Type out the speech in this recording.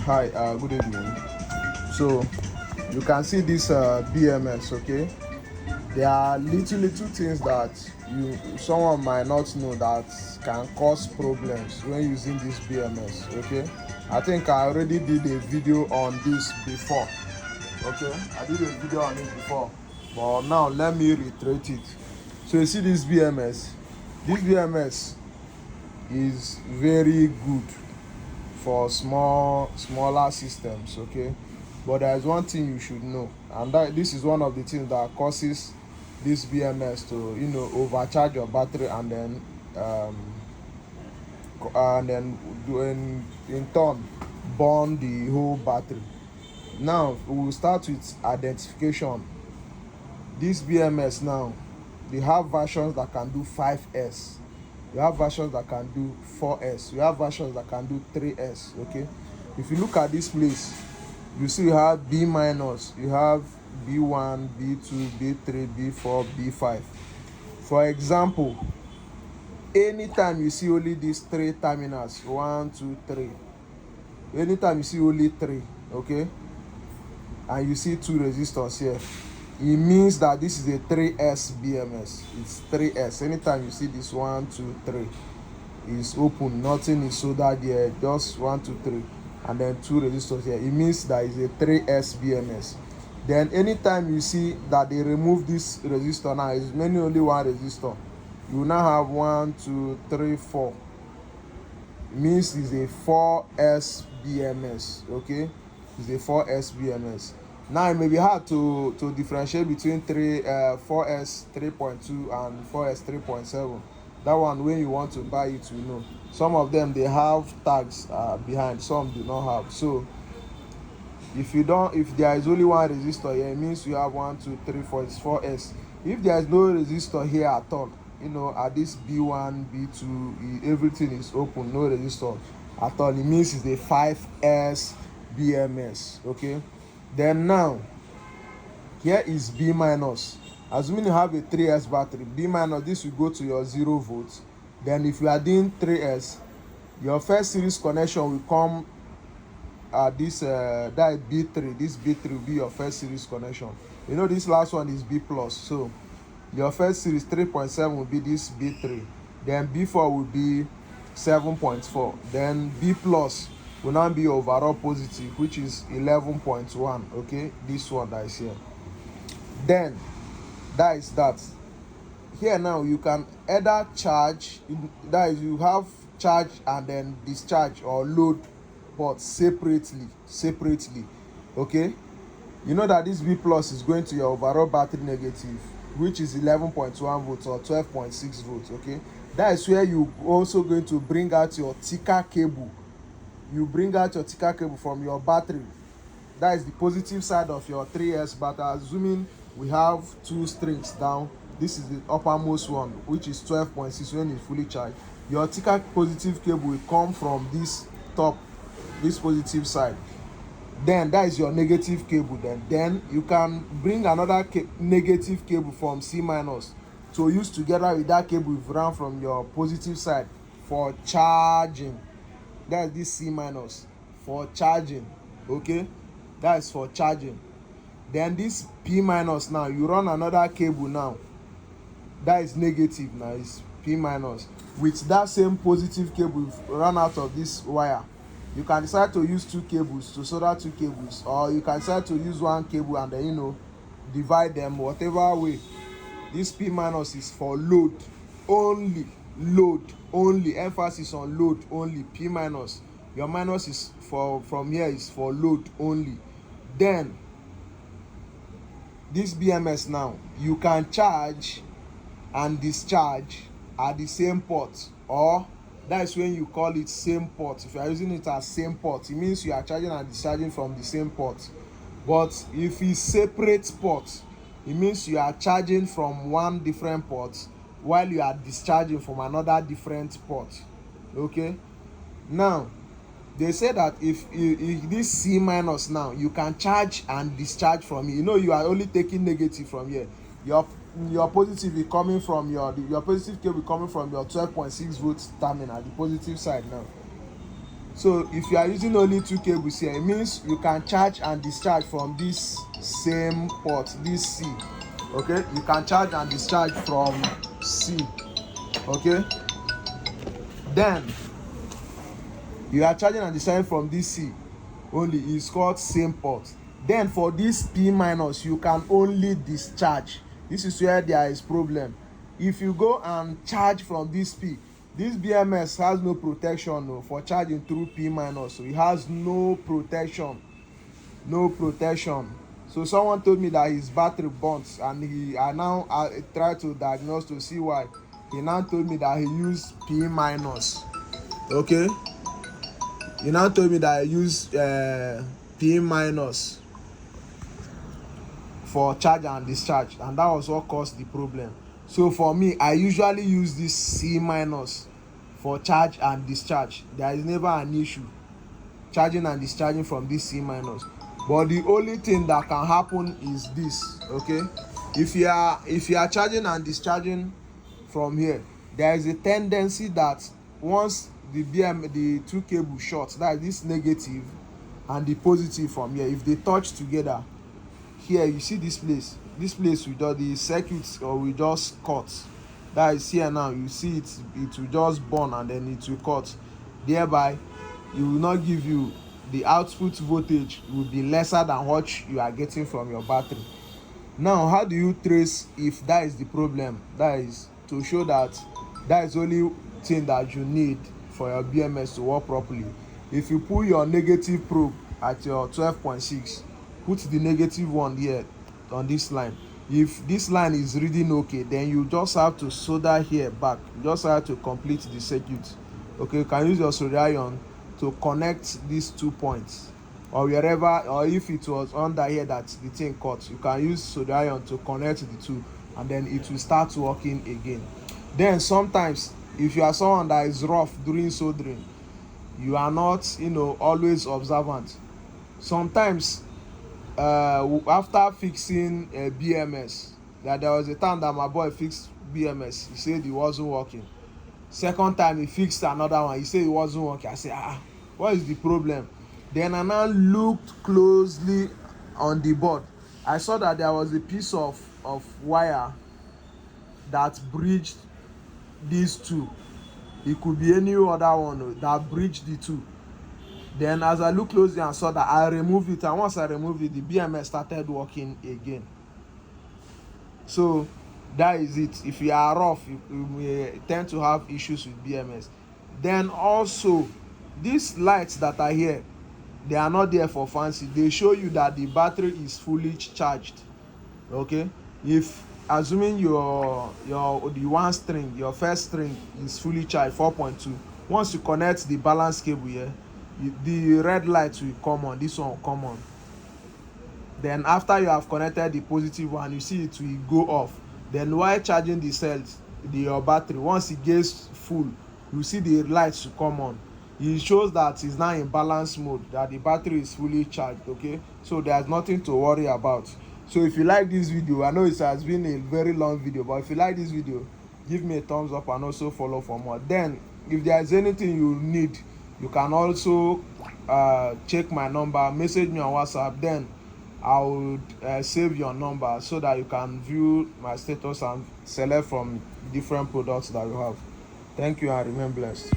Hi, good evening. So you can see this BMS, okay? There are little things that someone might not know that can cause problems when using this BMS, okay? I think I already did a video on this before, okay? I did a video on it before, but now let me reiterate it. So you see this BMS. This BMS is very good for smaller systems, okay, but there is one thing you should know, and that this is one of the things that causes this BMS to overcharge your battery, and then in turn burn the whole battery. Now we will start with identification. This BMS now, they have versions that can do 5S, you have versions that can do 4S, you have versions that can do 3S, okay. If you look at this place, you see you have B minus, you have B1, B2, B3, B4, B5. For example, anytime you see only these three terminals, 1 2 3, anytime you see only three, okay, and you see two resistors here, it means that this is a 3S BMS. It's 3S. Anytime you see this 1 2 3 is open, nothing is soldered there, just 1 2 3, and then two resistors here, it means that it's a 3S BMS. Then anytime you see that they remove this resistor, now it's mainly only one resistor, you now have 1 2 3 4, it means it's a 4S BMS, okay. It's a 4S BMS. Now it may be hard to differentiate between 4S 3.2 and 4S 3.7. That one, when you want to buy it, you know, some of them they have tags behind, some do not have. So if there is only one resistor here, it means you have 1 2 3 4, it's 4S. If there is no resistor here at all, at this B1 B2, everything is open, no resistor at all, it means it's a 5S BMS, okay. Then now here is B minus. Assuming you have a 3S battery, B minus, this will go to your 0 volts. Then if you are doing 3S, your first series connection will come at this that is B3. This B3 will be your first series connection. This last one is B plus, so your first series 3.7 will be this B3. Then B4 will be 7.4. Then B plus will now be overall positive, which is 11.1, okay, this one that is here. Then that is that. Here now you can either charge, that is, you have charge and then discharge or load but separately, okay. You know that this B plus is going to your overall battery negative, which is 11.1 volts or 12.6 volts, okay. That is where you also going to bring out your thicker cable. You bring out your thicker cable from your battery. That is the positive side of your 3S battery. Assuming we have two strings down, this is the uppermost one, which is 12.6 when it's fully charged. Your thicker positive cable will come from this top, this positive side. Then that is your negative cable. Then you can bring another negative cable from C minus to use together with that cable you've run from your positive side for charging. That is this C minus for charging, okay. That is for charging. Then this P minus, now you run another cable now, that is negative, now is P minus with that same positive cable you've run out of this wire. You can decide to use two cables, to solder two cables, or you can decide to use one cable and then divide them whatever way. This P minus is for load only, emphasis on load only. P minus, your minus is from here is for load only. Then this BMS now, you can charge and discharge at the same port, or that is when you call it same port. If you are using it as same port, it means you are charging and discharging from the same port. But if it's separate port, it means you are charging from one different port while you are discharging from another different port, okay. Now they say that if this C minus, now you can charge and discharge from it. You are only taking negative from here. Your positive is coming from your positive cable coming from your 12.6 volts terminal, the positive side now. So if you are using only 2 cables here, it means you can charge and discharge from this same port, this C. Okay, you can charge and discharge from C. Okay, then you are charging and discharging from this C only, is called same port. Then for this P minus, you can only discharge. This is where there is problem. If you go and charge from this P, this BMS has no protection for charging through P minus, so it has no protection. So someone told me that his battery burnt, and I tried to diagnose to see why. He now told me that he used P minus. Okay, he now told me that I use P minus for charge and discharge, and that was what caused the problem. So for me, I usually use this C minus for charge and discharge. There is never an issue charging and discharging from this C minus. But the only thing that can happen is this. Okay, if you are charging and discharging from here, there is a tendency that once the 2 cable short, that is this negative and the positive from here, if they touch together here, you see this place will just, the circuit will just cut. That is here now, you see it will just burn and then it will cut. Thereby it will not give you, the output voltage will be lesser than what you are getting from your battery. Now, how do you trace if that is the problem? That is to show that that is the only thing that you need for your BMS to work properly. If you pull your negative probe at your 12.6, put the negative one here on this line. If this line is reading okay, then you just have to solder here back. You just have to complete the circuit. Okay, you can use your soldering iron to connect these 2 points, or wherever, or if it was under here that the thing cut, you can use soldering iron to connect the two, and then it will start working again. Then sometimes, if you are someone that is rough during soldering, you are not always observant. Sometimes after fixing a BMS, that there was a time that my boy fixed BMS, he said it wasn't working. Second time he fixed another one, he said it wasn't working. I said, what is the problem? Then I now looked closely on the board. I saw that there was a piece of wire that bridged these two. It could be any other one that bridged the two. Then as I looked closely and saw that, I removed it, and once I removed it, the BMS started working again. So that is it. If you are rough, you may tend to have issues with BMS. Then also, these lights that are here, they are not there for fancy. They show you that the battery is fully charged. Okay, if assuming the one string, your first string is fully charged 4.2, once you connect the balance cable here, the red light will come on. This one will come on. Then after you have connected the positive one, you see it will go off. Then while charging the cells, your battery, once it gets full, you see the lights will come on. It shows that it's now in balance mode, that the battery is fully charged. Okay, so there's nothing to worry about. So if you like this video, I know it has been a very long video, but if you like this video, give me a thumbs up and also follow for more. Then if there is anything you need, you can also check my number, message me on WhatsApp. Then I would save your number so that you can view my status and select from different products that you have. Thank you and remain blessed.